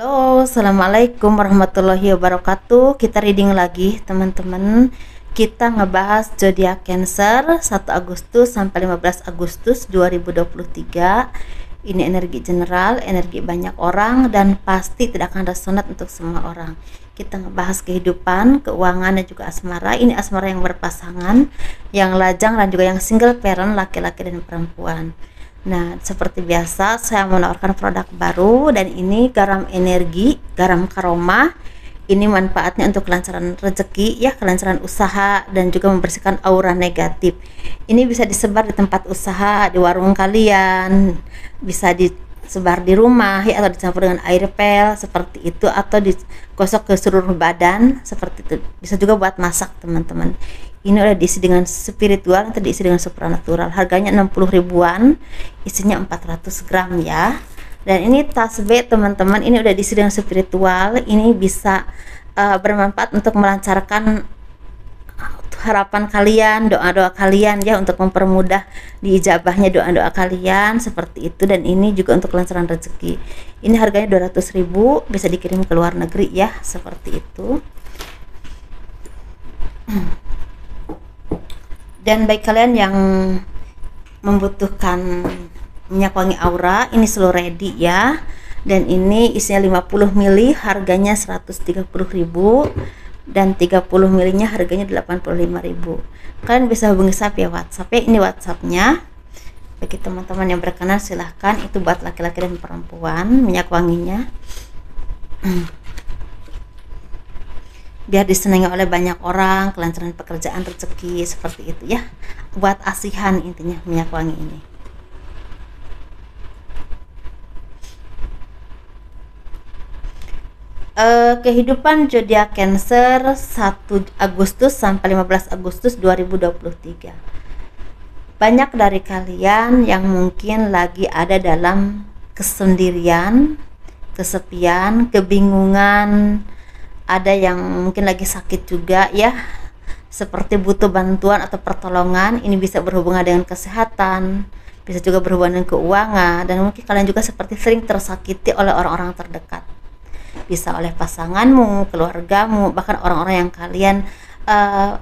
Halo, assalamualaikum warahmatullahi wabarakatuh. Kita reading lagi, teman-teman. Kita ngebahas zodiak Cancer 1 Agustus sampai 15 Agustus 2023. Ini energi general, energi banyak orang, dan pasti tidak akan resonat untuk semua orang. Kita ngebahas kehidupan, keuangan, dan juga asmara. Ini asmara yang berpasangan, yang lajang, dan juga yang single parent, laki-laki dan perempuan. Nah, seperti biasa saya menawarkan produk baru, dan ini garam energi, garam karoma. Ini manfaatnya untuk kelancaran rezeki ya, kelancaran usaha, dan juga membersihkan aura negatif. Ini bisa disebar di tempat usaha, di warung kalian, bisa disebar di rumah ya, atau dicampur dengan air pel seperti itu, atau digosok ke seluruh badan seperti itu. Bisa juga buat masak, teman-teman. Ini udah diisi dengan spiritual, atau diisi dengan supranatural. Harganya 60 ribuan, isinya 400 gram ya. Dan ini tas B, teman-teman, ini udah diisi dengan spiritual. Ini bisa bermanfaat untuk melancarkan harapan kalian, doa-doa kalian ya, untuk mempermudah diijabahnya doa-doa kalian seperti itu. Dan ini juga untuk kelancaran rezeki. Ini harganya 200 ribu, bisa dikirim ke luar negeri ya, seperti itu. Dan bagi kalian yang membutuhkan minyak wangi aura, ini slow ready ya. Dan ini isinya 50 ml, harganya 130 ribu, dan 30 ml nya harganya 85 ribu. Kalian bisa hubungi saya via WhatsApp ya. Ini WhatsAppnya. Bagi teman-teman yang berkenan silahkan. Itu buat laki-laki dan perempuan minyak wanginya. Biar disenangi oleh banyak orang, kelancaran pekerjaan, rezeki, seperti itu ya. Buat asihan intinya minyak wangi ini. Kehidupan zodiak Cancer 1 Agustus sampai 15 Agustus 2023. Banyak dari kalian yang mungkin lagi ada dalam kesendirian, kesepian, kebingungan. Ada yang mungkin lagi sakit juga ya, seperti butuh bantuan atau pertolongan. Ini bisa berhubungan dengan kesehatan, bisa juga berhubungan dengan keuangan, dan mungkin kalian juga seperti sering tersakiti oleh orang-orang terdekat. Bisa oleh pasanganmu, keluargamu, bahkan orang-orang yang kalian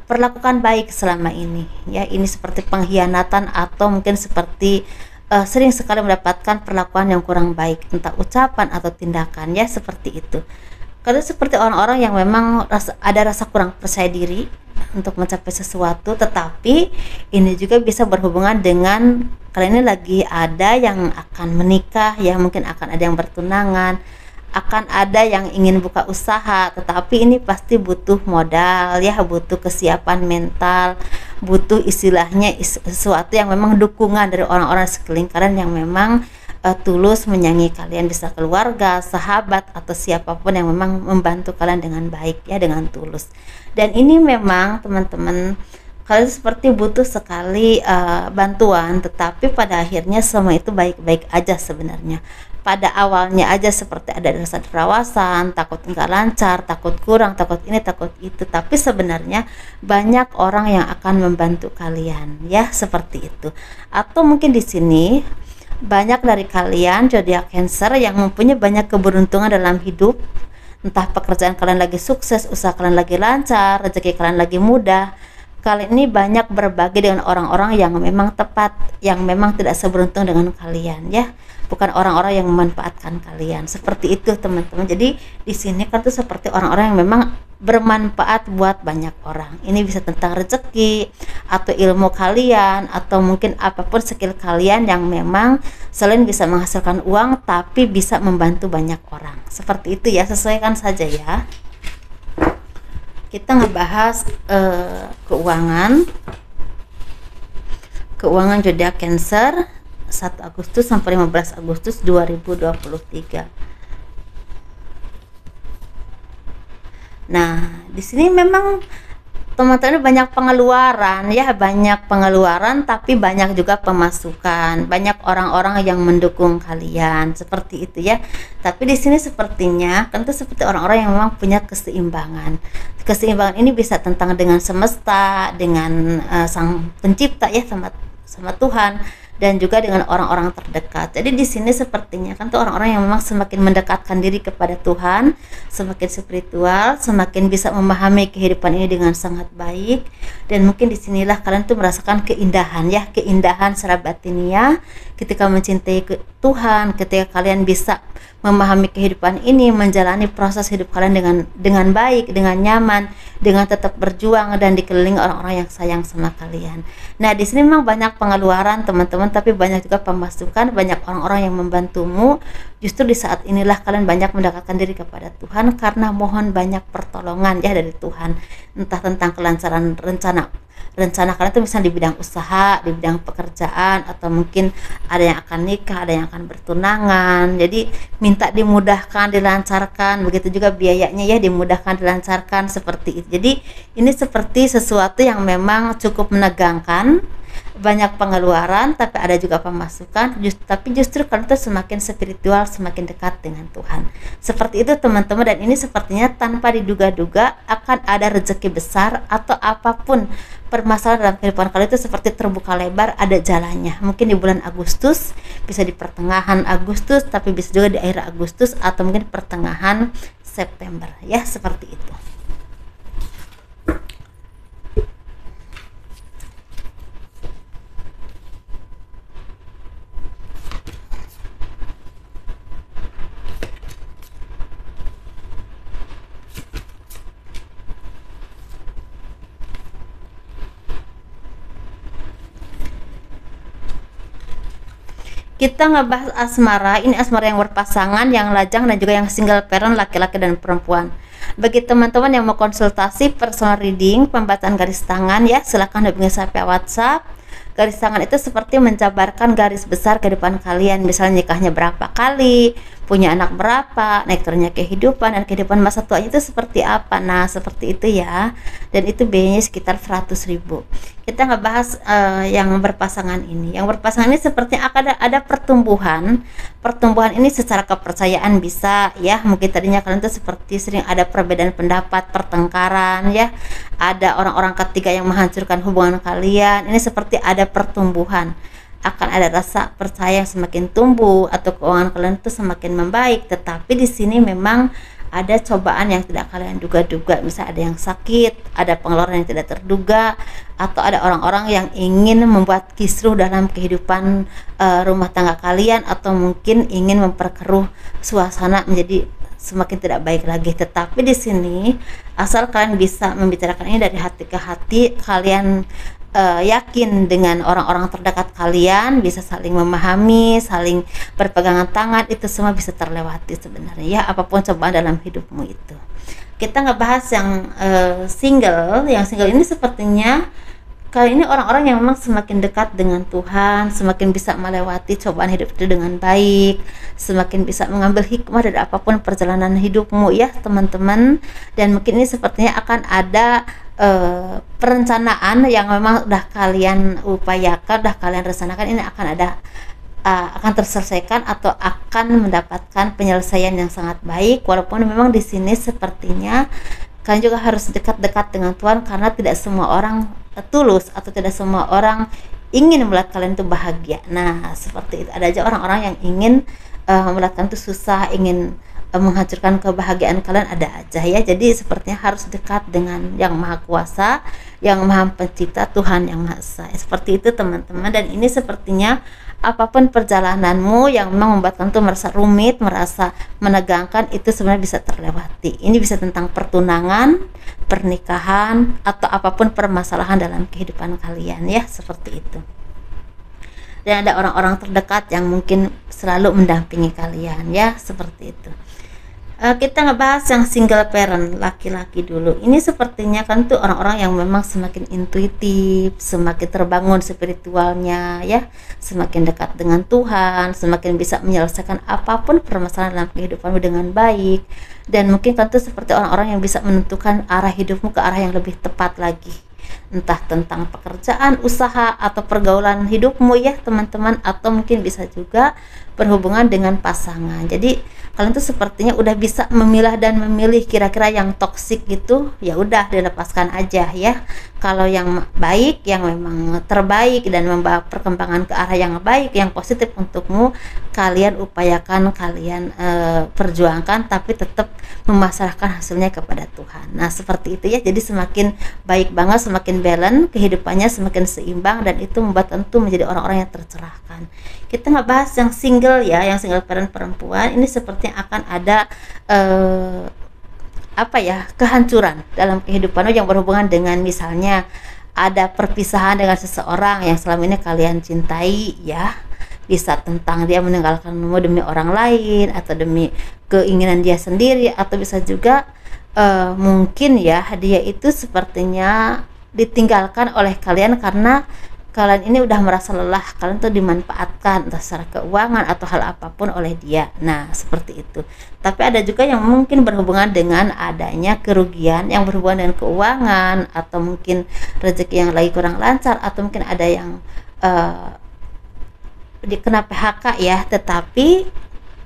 perlakukan baik selama ini ya. Ini seperti pengkhianatan, atau mungkin seperti sering sekali mendapatkan perlakuan yang kurang baik, entah ucapan atau tindakan ya, seperti itu. Kalian seperti orang-orang yang memang ada rasa kurang percaya diri untuk mencapai sesuatu. Tetapi ini juga bisa berhubungan dengan kalian ini lagi ada yang akan menikah ya, mungkin akan ada yang bertunangan, akan ada yang ingin buka usaha, tetapi ini pasti butuh modal ya, butuh kesiapan mental, butuh istilahnya sesuatu yang memang dukungan dari orang-orang sekeliling kalian yang memang tulus menyayangi kalian. Bisa keluarga, sahabat, atau siapapun yang memang membantu kalian dengan baik ya, dengan tulus. Dan ini memang teman-teman, kalian seperti butuh sekali bantuan, tetapi pada akhirnya semua itu baik-baik aja sebenarnya. Pada awalnya aja seperti ada rasa kerawasan, takut enggak lancar, takut kurang, takut ini, takut itu, tapi sebenarnya banyak orang yang akan membantu kalian ya, seperti itu. Atau mungkin di sini banyak dari kalian zodiak Cancer yang mempunyai banyak keberuntungan dalam hidup. Entah pekerjaan kalian lagi sukses, usaha kalian lagi lancar, rezeki kalian lagi mudah. Kalian ini banyak berbagi dengan orang-orang yang memang tepat, yang memang tidak seberuntung dengan kalian ya. Bukan orang-orang yang memanfaatkan kalian. Seperti itu teman-teman. Jadi di sini kan tuh seperti orang-orang yang memang bermanfaat buat banyak orang. Ini bisa tentang rezeki, atau ilmu kalian, atau mungkin apapun skill kalian yang memang selain bisa menghasilkan uang, tapi bisa membantu banyak orang. Seperti itu ya, sesuaikan saja ya. Kita ngebahas keuangan zodiak Cancer 1 Agustus sampai 15 Agustus 2023. Nah, di sini memang teman-teman banyak pengeluaran ya, banyak pengeluaran tapi banyak juga pemasukan. Banyak orang-orang yang mendukung kalian seperti itu ya. Tapi di sini sepertinya kan tuh seperti orang-orang yang memang punya keseimbangan. Keseimbangan ini bisa tentang dengan semesta, dengan sang pencipta ya, sama Tuhan. dan juga dengan orang-orang terdekat. Jadi di sini sepertinya kan tuh orang-orang yang memang semakin mendekatkan diri kepada Tuhan, semakin spiritual, semakin bisa memahami kehidupan ini dengan sangat baik. Dan mungkin disinilah kalian tuh merasakan keindahan ya, keindahan secara batinia ketika mencintai Tuhan, ketika kalian bisa memahami kehidupan ini, menjalani proses hidup kalian dengan baik, dengan nyaman, dengan tetap berjuang dan dikelilingi orang-orang yang sayang sama kalian. Nah, di sini memang banyak pengeluaran teman-teman, tapi banyak juga pemasukan, banyak orang-orang yang membantumu. Justru di saat inilah kalian banyak mendekatkan diri kepada Tuhan karena mohon banyak pertolongan ya dari Tuhan. Entah tentang kelancaran rencana kalian itu misalnya di bidang usaha, di bidang pekerjaan, atau mungkin ada yang akan nikah, ada yang akan bertunangan. Jadi minta dimudahkan, dilancarkan, begitu juga biayanya ya dimudahkan, dilancarkan seperti itu. Jadi ini seperti sesuatu yang memang cukup menegangkan, banyak pengeluaran tapi ada juga pemasukan, tapi justru kalian tuh semakin spiritual, semakin dekat dengan Tuhan. Seperti itu teman-teman, dan ini sepertinya tanpa diduga-duga akan ada rezeki besar atau apapun permasalahan dalam kehidupan kalian itu seperti terbuka lebar, ada jalannya. Mungkin di bulan Agustus, bisa di pertengahan Agustus, tapi bisa juga di akhir Agustus atau mungkin pertengahan September ya, seperti itu. Kita ngebahas asmara. Ini asmara yang berpasangan, yang lajang, dan juga yang single parent, laki-laki dan perempuan. Bagi teman-teman yang mau konsultasi personal reading, pembacaan garis tangan ya, silahkan hubungi saya via WhatsApp. Garis tangan itu seperti menjabarkan garis besar kehidupan kalian, misalnya nikahnya berapa kali, punya anak berapa, naik turunnya kehidupan, dan kehidupan masa tuanya itu seperti apa. Nah, seperti itu ya. Dan itu biayanya sekitar 100.000. Kita ngebahas yang berpasangan ini. Yang berpasangan ini sepertinya akan ada pertumbuhan. Pertumbuhan ini secara kepercayaan bisa ya. Mungkin tadinya kalian tuh seperti sering ada perbedaan pendapat, pertengkaran ya. Ada orang-orang ketiga yang menghancurkan hubungan kalian. Ini seperti ada pertumbuhan. Akan ada rasa percaya yang semakin tumbuh atau keuangan kalian itu semakin membaik. Tetapi di sini memang ada cobaan yang tidak kalian duga-duga. Misal ada yang sakit, ada pengeluaran yang tidak terduga, atau ada orang-orang yang ingin membuat kisruh dalam kehidupan rumah tangga kalian, atau mungkin ingin memperkeruh suasana menjadi semakin tidak baik lagi. Tetapi di sini asal kalian bisa membicarakan ini dari hati ke hati, kalian yakin dengan orang-orang terdekat kalian, bisa saling memahami, saling berpegangan tangan, itu semua bisa terlewati sebenarnya ya, apapun cobaan dalam hidupmu itu. Kita ngebahas yang single. Yang single ini sepertinya kali ini orang-orang yang memang semakin dekat dengan Tuhan, semakin bisa melewati cobaan hidup itu dengan baik, semakin bisa mengambil hikmah dari apapun perjalanan hidupmu ya teman-teman. Dan mungkin ini sepertinya akan ada perencanaan yang memang udah kalian upayakan, udah kalian rencanakan, ini akan ada akan terselesaikan atau akan mendapatkan penyelesaian yang sangat baik. Walaupun memang di sini sepertinya kalian juga harus dekat-dekat dengan Tuhan, karena tidak semua orang tulus atau tidak semua orang ingin melihat kalian itu bahagia. Nah, seperti itu. Ada aja orang-orang yang ingin melihat kalian itu susah, ingin menghancurkan kebahagiaan kalian, ada aja ya. Jadi sepertinya harus dekat dengan yang maha kuasa, yang maha pencipta, Tuhan yang maha esa. Seperti itu teman-teman. Dan ini sepertinya apapun perjalananmu yang memang membuat kamu tuh merasa rumit, merasa menegangkan, itu sebenarnya bisa terlewati. Ini bisa tentang pertunangan, pernikahan, atau apapun permasalahan dalam kehidupan kalian ya, seperti itu. Dan ada orang-orang terdekat yang mungkin selalu mendampingi kalian ya, seperti itu. Kita ngebahas yang single parent, laki-laki dulu. Ini sepertinya kan tuh orang-orang yang memang semakin intuitif, semakin terbangun spiritualnya ya, semakin dekat dengan Tuhan, semakin bisa menyelesaikan apapun permasalahan dalam kehidupanmu dengan baik. Dan mungkin kan tuh seperti orang-orang yang bisa menentukan arah hidupmu ke arah yang lebih tepat lagi, entah tentang pekerjaan, usaha, atau pergaulan hidupmu ya teman-teman, atau mungkin bisa juga berhubungan dengan pasangan. Jadi kalian tuh sepertinya udah bisa memilah dan memilih kira-kira yang toksik gitu, ya udah dilepaskan aja ya. Kalau yang baik, yang memang terbaik dan membawa perkembangan ke arah yang baik, yang positif untukmu, kalian upayakan, kalian perjuangkan, tapi tetap memasrahkan hasilnya kepada Tuhan. Nah seperti itu ya, jadi semakin baik banget, semakin balance kehidupannya, semakin seimbang, dan itu membuat tentu menjadi orang-orang yang tercerahkan. Kita nggak bahas yang single ya, yang single parent perempuan ini sepertinya akan ada kehancuran dalam kehidupanmu yang berhubungan dengan misalnya ada perpisahan dengan seseorang yang selama ini kalian cintai ya, bisa tentang dia meninggalkanmu demi orang lain atau demi keinginan dia sendiri, atau bisa juga mungkin ya dia itu sepertinya ditinggalkan oleh kalian karena kalian ini udah merasa lelah, kalian tuh dimanfaatkan entah secara keuangan atau hal apapun oleh dia. Nah seperti itu. Tapi ada juga yang mungkin berhubungan dengan adanya kerugian yang berhubungan dengan keuangan, atau mungkin rezeki yang lagi kurang lancar, atau mungkin ada yang dikena PHK ya. Tetapi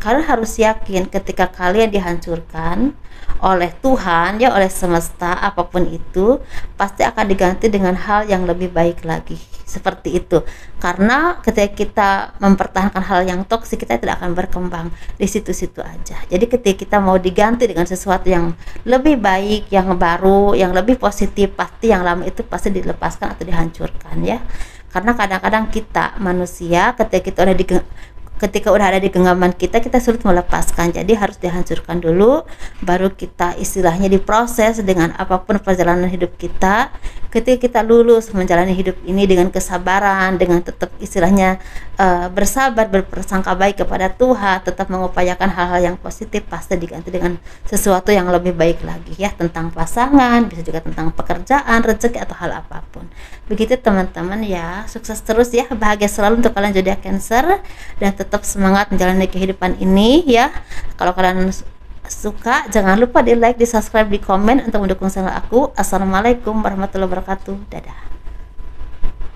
kalian harus yakin ketika kalian dihancurkan oleh Tuhan ya, oleh semesta, apapun itu pasti akan diganti dengan hal yang lebih baik lagi, seperti itu. Karena ketika kita mempertahankan hal yang toksik, kita tidak akan berkembang di situ-situ aja. Jadi ketika kita mau diganti dengan sesuatu yang lebih baik, yang baru, yang lebih positif, pasti yang lama itu pasti dilepaskan atau dihancurkan ya. Karena kadang-kadang kita manusia ketika udah ada di genggaman kita sulit melepaskan. Jadi harus dihancurkan dulu, baru kita istilahnya diproses dengan apapun perjalanan hidup kita. Ketika kita lulus menjalani hidup ini dengan kesabaran, dengan tetap istilahnya bersabar, berprasangka baik kepada Tuhan, tetap mengupayakan hal-hal yang positif, pasti diganti dengan sesuatu yang lebih baik lagi ya, tentang pasangan, bisa juga tentang pekerjaan, rezeki, atau hal apapun. Begitu teman-teman ya, sukses terus ya, bahagia selalu untuk kalian zodiak Cancer, dan tetap semangat menjalani kehidupan ini ya. Kalau kalian suka, jangan lupa di like, di subscribe, di komen untuk mendukung channel aku. Assalamualaikum warahmatullahi wabarakatuh. Dadah.